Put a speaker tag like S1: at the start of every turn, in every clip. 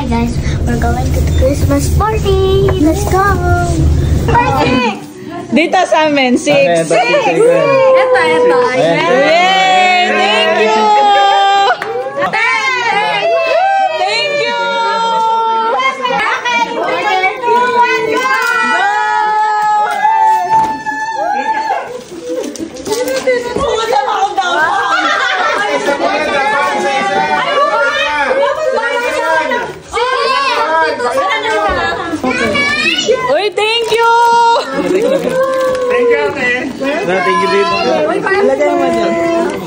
S1: guys, we're going to the Christmas party. Let's go. Party!
S2: Dito sa amin, 6.
S1: Ito.
S2: Yay! Thank you! Thank you! Uy, thank you!
S3: Thank you, ate.
S4: Thank you din.
S2: Lagay mo dyan.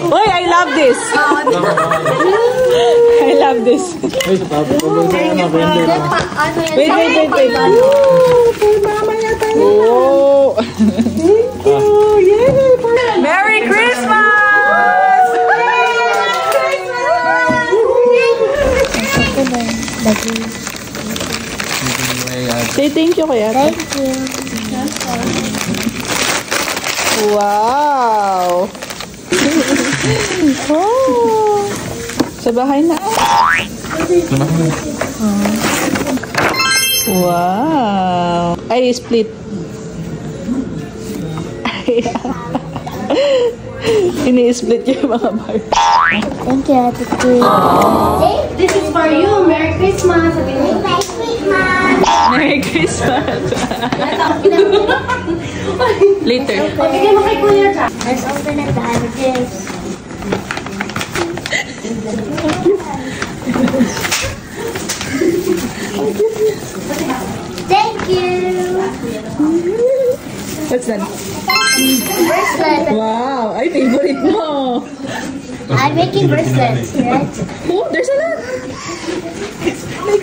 S2: Uy, I love this! I love this. Wait. Oh! Merry Christmas! Say thank you, kuya.
S1: Thank you.
S2: Wow! Oh! Sa bahay na. Wow! Ay, split. Ini-split yung mga bar.
S1: Thank you, Ate Queen.
S5: This is for you. Merry Christmas.
S1: Merry Christmas.
S2: Merry Christmas! Later.
S5: Bigyan mo kay Kuya Jack.
S1: Let's open it. I have a gift. Thank you.
S2: What's that?
S1: Bracelet.
S2: Wow! Ay, favorite mo!
S1: I'm making bracelets, right?
S2: Oh, there's a lot!
S1: You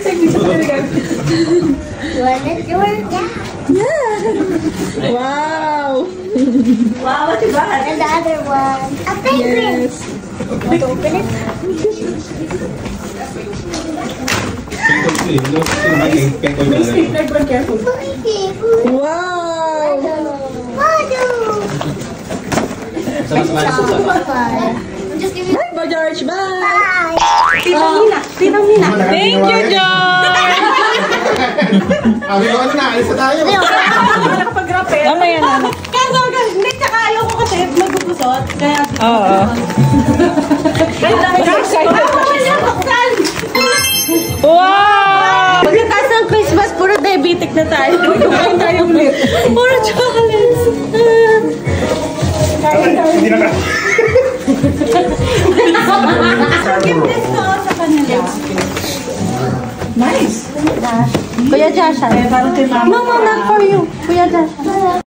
S1: want it?
S2: Yeah! Wow!
S5: Wow, what is that?
S1: And the other one. A penguin.
S2: Yes!
S1: Want to open it?
S2: Wow!
S1: Just give me.
S2: Bye, Ba George! Bye!
S1: Bye.
S5: Tinang Mina.
S2: Thank you, George!
S3: Sabi ko na, alis na tayo.
S5: Nakapag-rapid.
S2: Mamaya na.
S5: Kaso, hindi tsaka ayaw ko kasi magpupusot. Kaya,
S2: Oo.
S5: I'm
S2: excited.
S5: Buksan!
S2: Wow!
S5: Pagkatapos ng Christmas, puro diabetic na tayo. Kumain tayo ulit. Puro chocolates.
S3: Hindi na ka.
S5: Give this to us sa kanila. Nice. Kuya Jasha. No, not for you. Kuya Jasha.